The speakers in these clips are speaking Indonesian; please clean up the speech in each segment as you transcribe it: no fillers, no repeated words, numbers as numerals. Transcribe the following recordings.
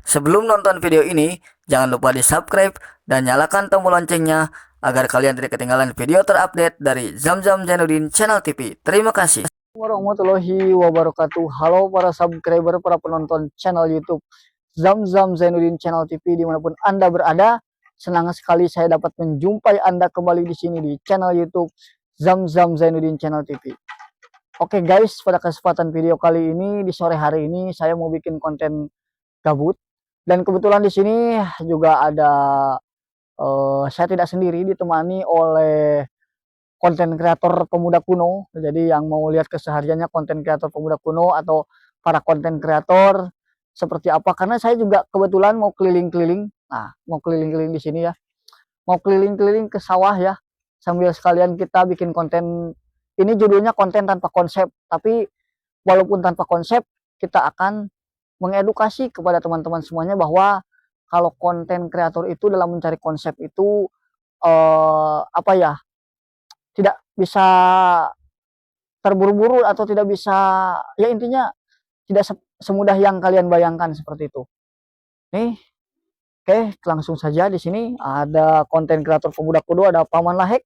Sebelum nonton video ini, jangan lupa di-subscribe dan nyalakan tombol loncengnya agar kalian tidak ketinggalan video terupdate dari Zamzam Zainuddin Channel TV. Terima kasih. Warahmatullahi wabarakatuh. Halo para subscriber, para penonton channel YouTube Zamzam Zainuddin Channel TV dimanapun Anda berada. Senang sekali saya dapat menjumpai Anda kembali di sini di channel YouTube Zamzam Zainuddin Channel TV. Oke guys, pada kesempatan video kali ini di sore hari ini saya mau bikin konten gabut. Dan kebetulan di sini juga ada saya tidak sendiri, ditemani oleh konten kreator pemuda kuno. Jadi yang mau lihat kesehariannya konten kreator pemuda kuno atau para konten kreator seperti apa, karena saya juga kebetulan mau keliling-keliling. Nah, mau keliling-keliling di sini ya. Mau keliling-keliling ke sawah ya. Sambil sekalian kita bikin konten. Ini judulnya konten tanpa konsep, tapi walaupun tanpa konsep, kita akan mengedukasi kepada teman-teman semuanya bahwa kalau konten kreator itu dalam mencari konsep itu apa ya, tidak bisa terburu-buru atau tidak bisa, ya intinya tidak semudah yang kalian bayangkan seperti itu. Nih, oke, langsung saja. Di sini ada konten kreator pemuda kudo, ada Paman Lahek.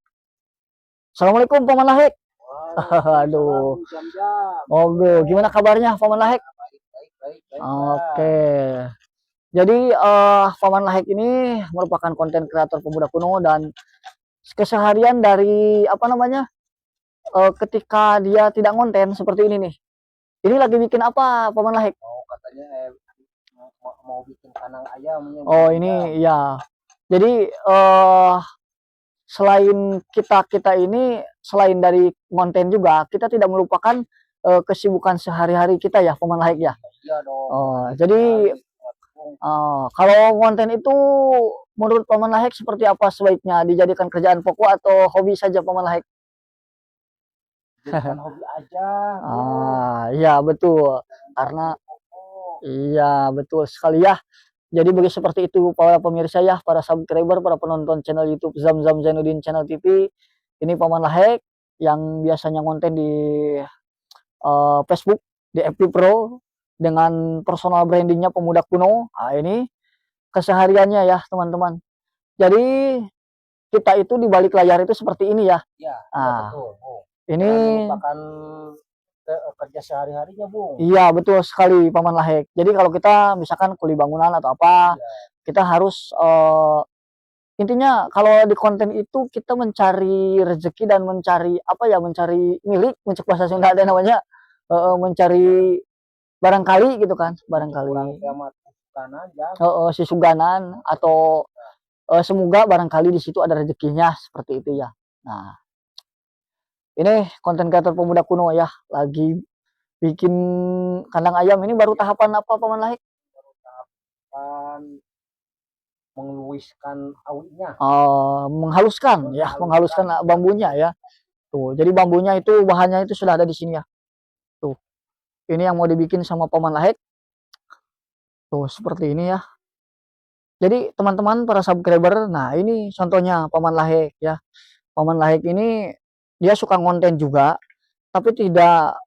Assalamualaikum Paman Lahek. Aduh, mobil, gimana kabarnya Paman Lahek? Oke. Jadi Paman Lahek ini merupakan konten kreator pemuda kuno, dan keseharian dari apa namanya, ketika dia tidak konten seperti ini nih. Ini lagi bikin apa Paman Lahek? Oh, katanya mau bikin kandang ayam. Oh, ini ya. Jadi selain kita ini, selain dari konten juga, kita tidak melupakan kesibukan sehari-hari kita ya Paman Lahek ya. Iya dong. Oh, jadi kalau konten itu menurut Paman Lahek seperti apa sebaiknya? Dijadikan kerjaan pokok atau hobi saja Paman Lahek? Jadikan hobi aja. Iya betul. Karena iya betul sekali ya. Jadi bagi seperti itu para pemirsa ya, para subscriber, para penonton channel YouTube Zamzam Zainuddin Channel TV. Ini Paman Lahek yang biasanya konten di Facebook, di FB Pro dengan personal brandingnya pemuda kuno. Nah, ini kesehariannya ya teman-teman. Jadi kita itu di balik layar itu seperti ini ya. Iya, betul. Ini merupakan kerja sehari-harinya, Bung. Iya, betul sekali Paman Lahek. Jadi kalau kita misalkan kuli bangunan atau apa, kita harus intinya kalau di konten itu kita mencari rezeki dan mencari apa ya, mencari milik, mencek bahasa Sunda ada namanya, mencari barangkali gitu kan, barangkali. Si suganan atau semoga barangkali di situ ada rezekinya seperti itu ya. Nah, ini konten kreator pemuda kuno ya, lagi bikin kandang ayam. Ini baru tahapan apa Paman Lahek? Baru tahapan mengeluiskan awinya. Menghaluskan ya, menghaluskan bambunya ya. Tuh, jadi bambunya itu bahannya itu sudah ada di sini ya. Tuh, ini yang mau dibikin sama Paman Lahek. Tuh, seperti ini ya. Jadi teman-teman para subscriber, nah ini contohnya Paman Lahek ya. Paman Lahek ini dia suka konten juga, tapi tidak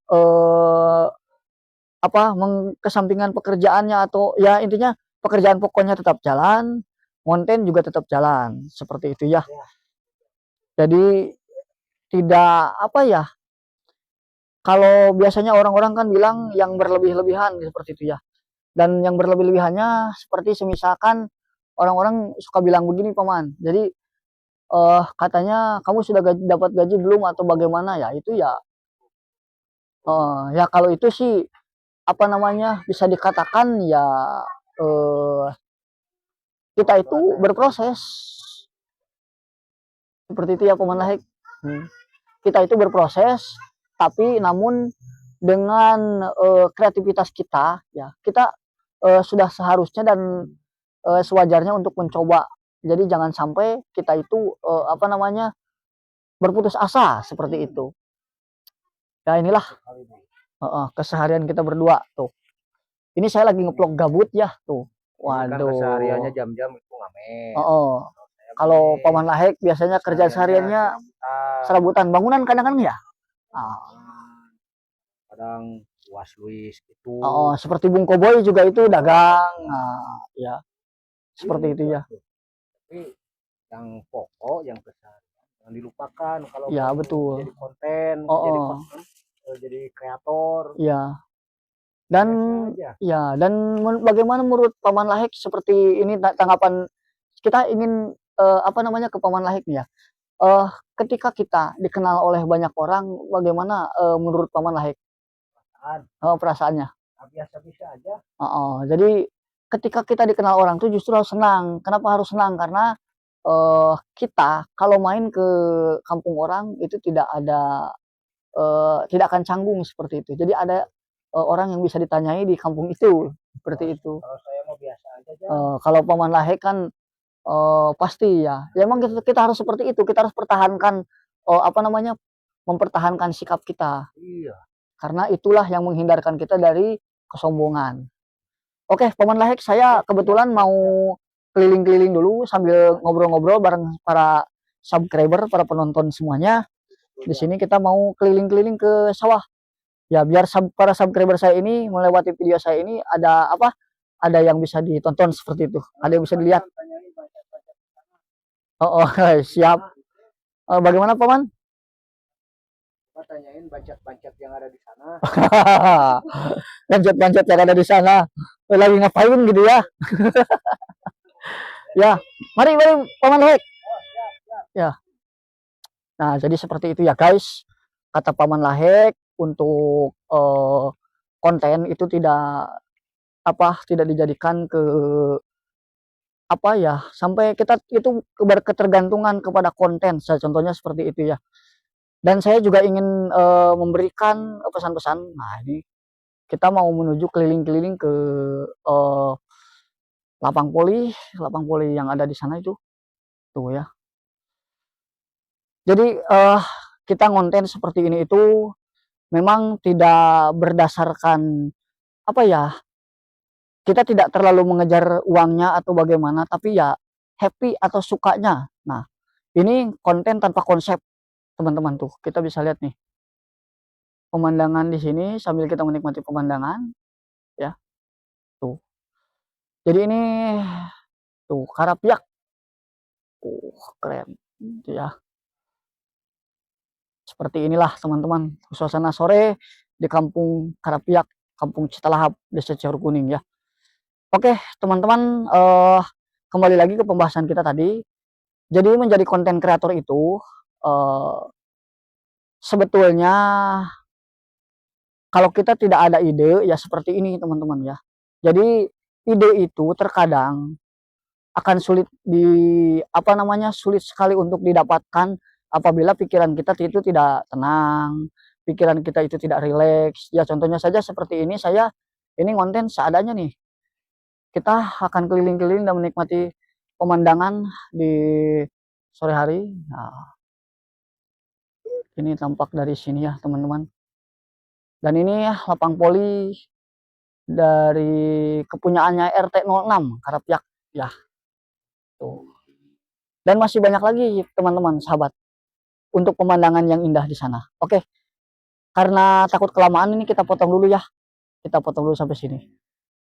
mengkesampingkan pekerjaannya, atau ya intinya pekerjaan pokoknya tetap jalan, konten juga tetap jalan, seperti itu ya. Jadi tidak apa ya, kalau biasanya orang-orang kan bilang yang berlebih-lebihan seperti itu ya. Dan yang berlebih-lebihannya seperti semisalkan orang-orang suka bilang begini Paman, jadi katanya kamu sudah dapat gaji belum atau bagaimana ya, itu ya ya kalau itu sih apa namanya, bisa dikatakan ya kita itu berproses seperti itu ya Paman Lahek. Kita itu berproses, tapi namun dengan kreativitas kita ya, kita sudah seharusnya dan sewajarnya untuk mencoba. Jadi jangan sampai kita itu apa namanya, berputus asa seperti itu. Ya inilah keseharian kita berdua tuh. Ini saya lagi ngeplok gabut ya tuh. Waduh. Kesehariannya jam-jam itu ngamen. Kalau Paman Lahek biasanya kerja sehariannya serabutan bangunan kadang-kadang ya. Kadang Was Luis itu. Seperti Bung Koboy juga itu dagang. Nah, ya, seperti itu ya. Tapi yang pokok, yang keseharian jangan dilupakan kalau Ya, mau betul. jadi konten, jadi kreator. Ya. Dan Biasa aja. ya, dan bagaimana menurut Paman Lahek seperti ini tanggapan kita ingin apa namanya ke Paman Lahek nih ya. Eh ketika kita dikenal oleh banyak orang, bagaimana menurut Paman Lahek perasaannya? Biasa-biasa aja. Jadi ketika kita dikenal orang tuh justru harus senang. Kenapa harus senang? Karena kita kalau main ke kampung orang itu tidak ada tidak akan canggung seperti itu. Jadi ada orang yang bisa ditanyai di kampung itu seperti itu. Kalau saya mau biasa aja. Kalau Paman Lahek kan pasti ya. Ya emang kita harus seperti itu. Kita harus pertahankan apa namanya? Mempertahankan sikap kita. Iya. Karena itulah yang menghindarkan kita dari kesombongan. Oke, Paman Lahek, saya kebetulan mau keliling-keliling dulu sambil ngobrol-ngobrol bareng para subscriber, para penonton semuanya. Di sini kita mau keliling-keliling ke sawah. Ya, biar para subscriber saya ini melewati video saya ini ada apa? Ada yang bisa ditonton seperti itu. Ada yang bisa dilihat. Siap. Bagaimana, Paman? Tanyain bancet-bancet yang ada di sana. Bancet-bancet yang ada di sana. Lagi ngapain gitu ya? Ya, mari Paman Lahek. Ya. Nah, jadi seperti itu ya guys. Kata Paman Lahek untuk konten itu tidak dijadikan ke apa ya, sampai kita itu ketergantungan kepada konten. Contohnya seperti itu ya. Dan saya juga ingin memberikan pesan-pesan. Nah, ini kita mau menuju keliling-keliling ke lapang poli yang ada di sana itu. Tuh ya. Jadi kita ngonten seperti ini itu memang tidak berdasarkan apa ya, kita tidak terlalu mengejar uangnya atau bagaimana, tapi ya happy atau sukanya. Nah, ini konten tanpa konsep, teman-teman tuh. Kita bisa lihat nih pemandangan di sini sambil kita menikmati pemandangan, ya. Tuh. Jadi ini tuh Karapiak. Keren, ya. Seperti inilah teman-teman suasana sore di Kampung Karapiak, Kampung Citalahap, Desa Cihur Kuning ya. Oke, teman-teman, kembali lagi ke pembahasan kita tadi. Jadi menjadi konten kreator itu sebetulnya kalau kita tidak ada ide ya seperti ini teman-teman ya. Jadi ide itu terkadang akan sulit sulit sekali untuk didapatkan apabila pikiran kita itu tidak tenang, pikiran kita itu tidak rileks. Ya contohnya saja seperti ini, saya ini konten seadanya nih. Kita akan keliling-keliling dan menikmati pemandangan di sore hari. Nah, ini tampak dari sini ya teman-teman. Dan ini ya lapang poli dari kepunyaannya RT 06 Karapiak ya. Tuh. Dan masih banyak lagi teman-teman sahabat untuk pemandangan yang indah di sana. Oke. Karena takut kelamaan ini kita potong dulu ya. Kita potong dulu sampai sini.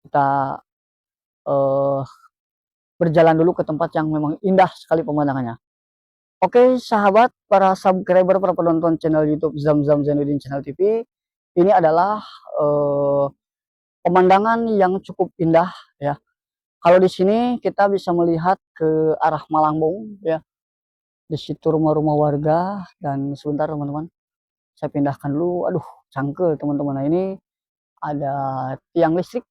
Kita berjalan dulu ke tempat yang memang indah sekali pemandangannya. Oke, sahabat, para subscriber, para penonton channel YouTube Zamzam Zainuddin Channel TV, ini adalah pemandangan yang cukup indah ya. Kalau di sini kita bisa melihat ke arah Malangbong ya. Di situ rumah-rumah warga dan sebentar teman-teman, saya pindahkan dulu. Aduh, cangkel teman-teman. Nah, ini ada tiang listrik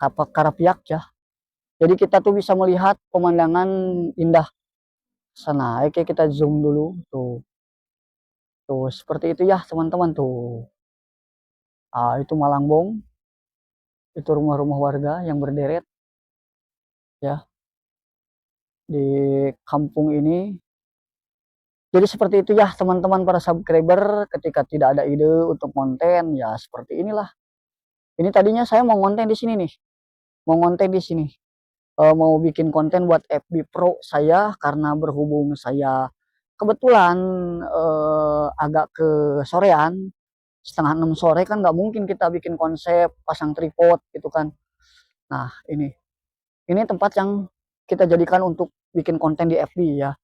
Karapiak ya. Jadi kita tuh bisa melihat pemandangan indah sana. Oke, kita zoom dulu tuh. Tuh, seperti itu ya teman-teman tuh. Itu Malangbong. Itu rumah-rumah warga yang berderet ya di kampung ini. Jadi seperti itu ya teman-teman para subscriber, ketika tidak ada ide untuk konten ya seperti inilah. Ini tadinya saya mau konten di sini nih. Mau konten di sini. Mau bikin konten buat FB Pro saya karena berhubung saya kebetulan agak ke sorean. setengah 6 sore kan nggak mungkin kita bikin konsep pasang tripod gitu kan. Nah ini tempat yang kita jadikan untuk bikin konten di FB ya,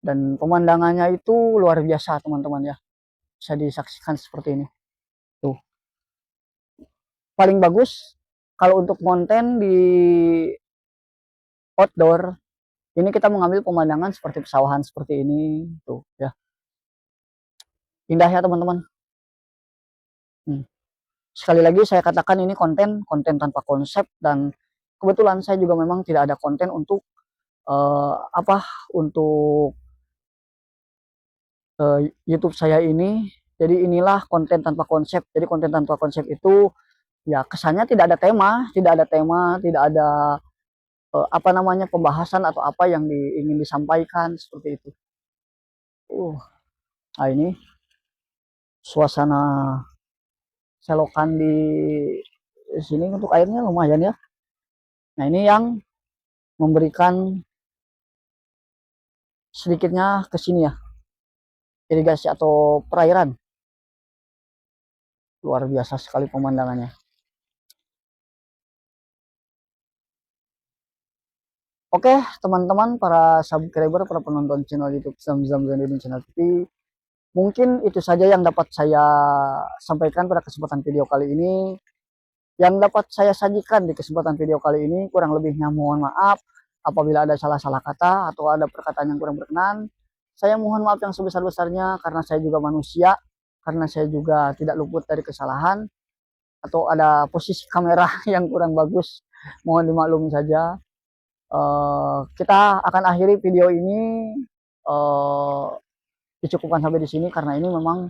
dan pemandangannya itu luar biasa teman-teman ya, bisa disaksikan seperti ini tuh. Paling bagus kalau untuk konten di outdoor ini kita mengambil pemandangan seperti pesawahan seperti ini tuh ya, indah ya teman-teman. Sekali lagi saya katakan ini konten tanpa konsep, dan kebetulan saya juga memang tidak ada konten untuk apa untuk YouTube saya ini. Jadi inilah konten tanpa konsep. Jadi konten tanpa konsep itu ya kesannya tidak ada tema, tidak ada apa namanya pembahasan atau apa yang ingin disampaikan seperti itu. Nah ini suasana selokan di sini untuk airnya lumayan ya. Nah ini yang memberikan sedikitnya ke sini ya, irigasi atau perairan. Luar biasa sekali pemandangannya. Oke teman-teman, para subscriber, para penonton channel YouTube Zam-Zam Zainuddin Channel TV, mungkin itu saja yang dapat saya sampaikan pada kesempatan video kali ini. Yang dapat saya sajikan di kesempatan video kali ini, kurang lebihnya mohon maaf apabila ada salah-salah kata atau ada perkataan yang kurang berkenan. Saya mohon maaf yang sebesar-besarnya, karena saya juga manusia, karena saya juga tidak luput dari kesalahan, atau ada posisi kamera yang kurang bagus, mohon dimaklumi saja. Kita akan akhiri video ini, dicukupkan sampai di sini, karena ini memang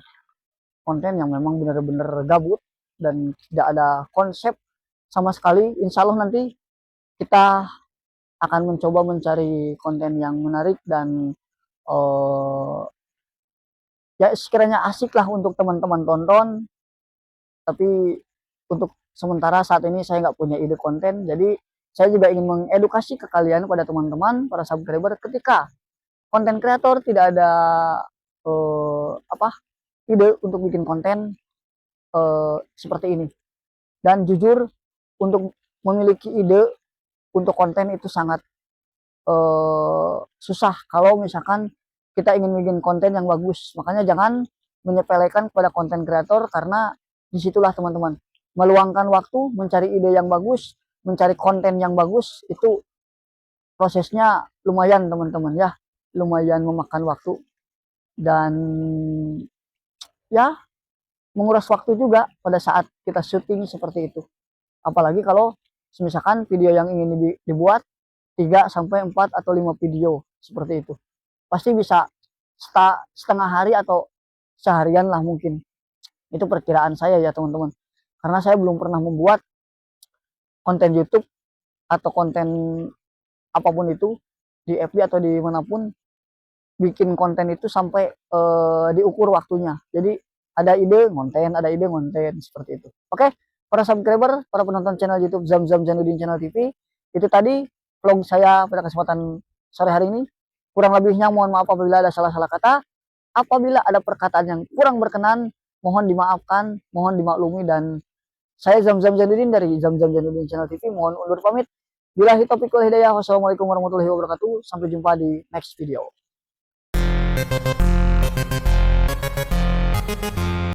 konten yang memang benar-benar gabut dan tidak ada konsep sama sekali. Insya Allah nanti kita akan mencoba mencari konten yang menarik dan ya sekiranya asik lah untuk teman-teman tonton. Tapi untuk sementara saat ini saya nggak punya ide konten, jadi saya juga ingin mengedukasi ke kalian, pada teman-teman para subscriber, ketika konten kreator tidak ada ide untuk bikin konten seperti ini. Dan jujur, untuk memiliki ide untuk konten itu sangat susah kalau misalkan kita ingin bikin konten yang bagus. Makanya jangan menyepelekan kepada konten kreator, karena disitulah teman-teman meluangkan waktu mencari ide yang bagus, mencari konten yang bagus, itu prosesnya lumayan teman-teman ya, lumayan memakan waktu dan ya menguras waktu juga pada saat kita syuting seperti itu. Apalagi kalau misalkan video yang ingin dibuat 3 sampai 4 atau 5 video seperti itu, pasti bisa setengah hari atau seharian lah mungkin. Itu perkiraan saya ya teman-teman, karena saya belum pernah membuat konten YouTube atau konten apapun itu di FB atau dimanapun, bikin konten itu sampai diukur waktunya. Jadi ada ide konten seperti itu. Oke, para subscriber, para penonton channel YouTube Zam-Zam Zainuddin Channel TV, itu tadi vlog saya pada kesempatan sore hari ini. Kurang lebihnya mohon maaf apabila ada salah-salah kata. Apabila ada perkataan yang kurang berkenan, mohon dimaafkan, mohon dimaklumi, dan saya Zam-Zam Zainuddin dari Zam-Zam Zainuddin Channel TV mohon undur pamit. Billahi taufiq wal hidayah. Wassalamualaikum warahmatullahi wabarakatuh. Sampai jumpa di next video.